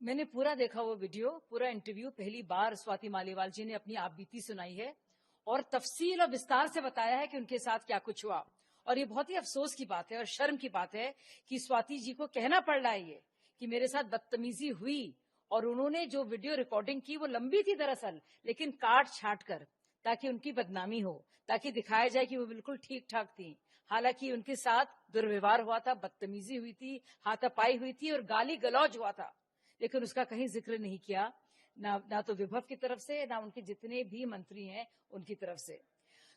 मैंने पूरा देखा वो वीडियो, पूरा इंटरव्यू। पहली बार स्वाति मालीवाल जी ने अपनी आपबीती सुनाई है और तफसील और विस्तार से बताया है कि उनके साथ क्या कुछ हुआ। और ये बहुत ही अफसोस की बात है और शर्म की बात है कि स्वाति जी को कहना पड़ रहा है ये कि मेरे साथ बदतमीजी हुई। और उन्होंने जो वीडियो रिकॉर्डिंग की वो लंबी थी दरअसल, लेकिन काट छाट कर, ताकि उनकी बदनामी हो, ताकि दिखाया जाए कि वो बिल्कुल ठीक ठाक थी। हालांकि उनके साथ दुर्व्यवहार हुआ था, बदतमीजी हुई थी, हाथापाई हुई थी और गाली गलौज हुआ था, लेकिन उसका कहीं जिक्र नहीं किया, ना तो विभव की तरफ से, ना उनके जितने भी मंत्री हैं उनकी तरफ से।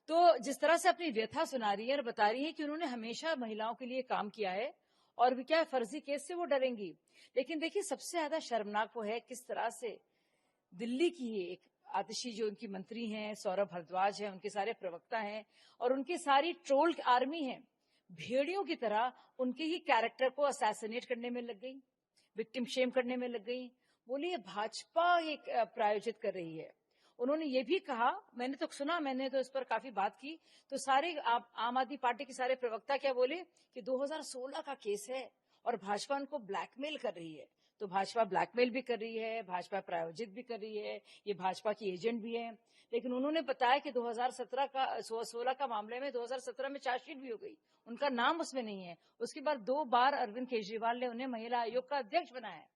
तो जिस तरह से अपनी व्यथा सुना रही है और बता रही है कि उन्होंने हमेशा महिलाओं के लिए काम किया है और भी क्या फर्जी केस से वो डरेंगी। लेकिन देखिए, सबसे ज्यादा शर्मनाक वो है किस तरह से दिल्ली की एक आतिशी जो उनकी मंत्री हैं, सौरभ भारद्वाज है, उनके सारे प्रवक्ता हैं और उनकी सारी ट्रोल आर्मी है, भेड़ियों की तरह उनके ही कैरेक्टर को असैसिनेट करने में लग गई, विक्टिम शेम करने में लग गई। बोली ये भाजपा ये प्रायोजित कर रही है। उन्होंने ये भी कहा, मैंने तो सुना, मैंने तो इस पर काफी बात की, तो सारे आम आदमी पार्टी के सारे प्रवक्ता क्या बोले कि 2016 का केस है और भाजपा उनको ब्लैकमेल कर रही है। तो भाजपा ब्लैकमेल भी कर रही है, भाजपा प्रायोजित भी कर रही है, ये भाजपा की एजेंट भी है। लेकिन उन्होंने बताया कि 2016 का मामले में 2017 में चार्जशीट भी हो गई, उनका नाम उसमें नहीं है। उसके बाद 2 बार अरविंद केजरीवाल ने उन्हें महिला आयोग का अध्यक्ष बनाया।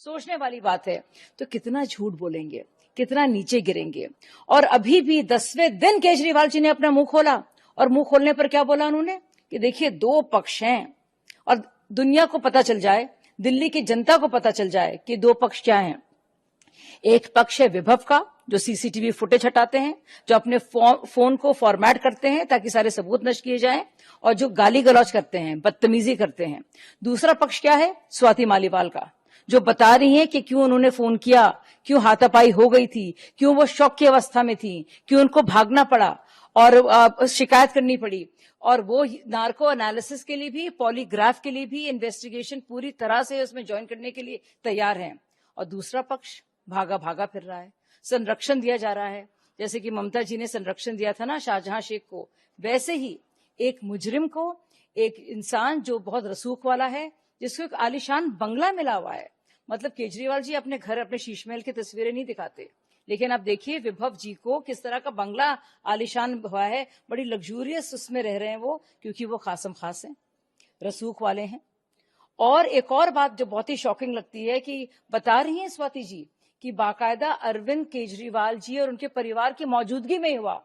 सोचने वाली बात है। तो कितना झूठ बोलेंगे, कितना नीचे गिरेंगे। और अभी भी 10वें दिन केजरीवाल जी ने अपना मुंह खोला और मुंह खोलने पर क्या बोला उन्होंने कि देखिए 2 पक्ष हैं और दुनिया को पता चल जाए, दिल्ली की जनता को पता चल जाए कि 2 पक्ष क्या हैं। एक पक्ष है विभव का, जो सीसीटीवी फुटेज हटाते हैं, जो अपने फोन को फॉर्मेट करते हैं ताकि सारे सबूत नष्ट किए जाएं, और जो गाली गलौज करते हैं, बदतमीजी करते हैं। दूसरा पक्ष क्या है? स्वाति मालीवाल का, जो बता रही हैं कि क्यों उन्होंने फोन किया, क्यों हाथापाई हो गई थी, क्यों वो शौक की अवस्था में थी, क्यों उनको भागना पड़ा और शिकायत करनी पड़ी। और वो नार्को एनालिसिस के लिए भी, पॉलीग्राफ के लिए भी इन्वेस्टिगेशन पूरी तरह से उसमें ज्वाइन करने के लिए तैयार हैं। और दूसरा पक्ष भागा भागा फिर रहा है, संरक्षण दिया जा रहा है। जैसे कि ममता जी ने संरक्षण दिया था ना शाहजहां शेख को, वैसे ही एक मुजरिम को, एक इंसान जो बहुत रसूख वाला है, जिसको एक आलीशान बंगला मिला हुआ है। मतलब केजरीवाल जी अपने घर, अपने शीशमहल की तस्वीरें नहीं दिखाते, लेकिन आप देखिए विभव जी को किस तरह का बंगला आलीशान हुआ है, बड़ी लग्जूरियस उसमें रह रहे हैं वो, क्योंकि वो खासम खास हैं, रसूख वाले हैं। और एक और बात जो बहुत ही शॉकिंग लगती है कि बता रही हैं स्वाति जी कि बाकायदा अरविंद केजरीवाल जी और उनके परिवार की मौजूदगी में हुआ।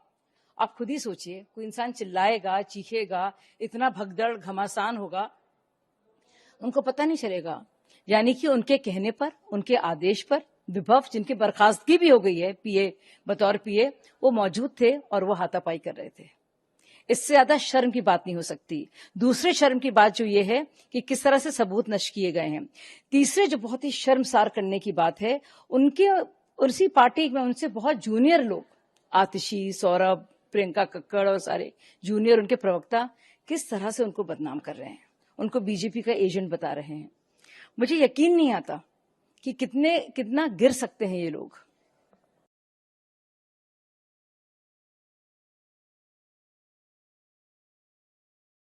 आप खुद ही सोचिए, कोई इंसान चिल्लाएगा, चीखेगा, इतना भगदड़ घमासान होगा, उनको पता नहीं चलेगा। यानी कि उनके कहने पर, उनके आदेश पर विभव, जिनकी बर्खास्तगी भी हो गई है पीए, बतौर पीए, वो मौजूद थे और वो हाथापाई कर रहे थे। इससे ज्यादा शर्म की बात नहीं हो सकती। दूसरे शर्म की बात जो ये है कि किस तरह से सबूत नष्ट किए गए हैं। तीसरे जो बहुत ही शर्मसार करने की बात है, उनके उसी पार्टी में उनसे बहुत जूनियर लोग, आतिशी, सौरभ, प्रियंका कक्कड़ और सारे जूनियर उनके प्रवक्ता किस तरह से उनको बदनाम कर रहे हैं, उनको बीजेपी का एजेंट बता रहे हैं। मुझे यकीन नहीं आता कि कितना गिर सकते हैं ये लोग।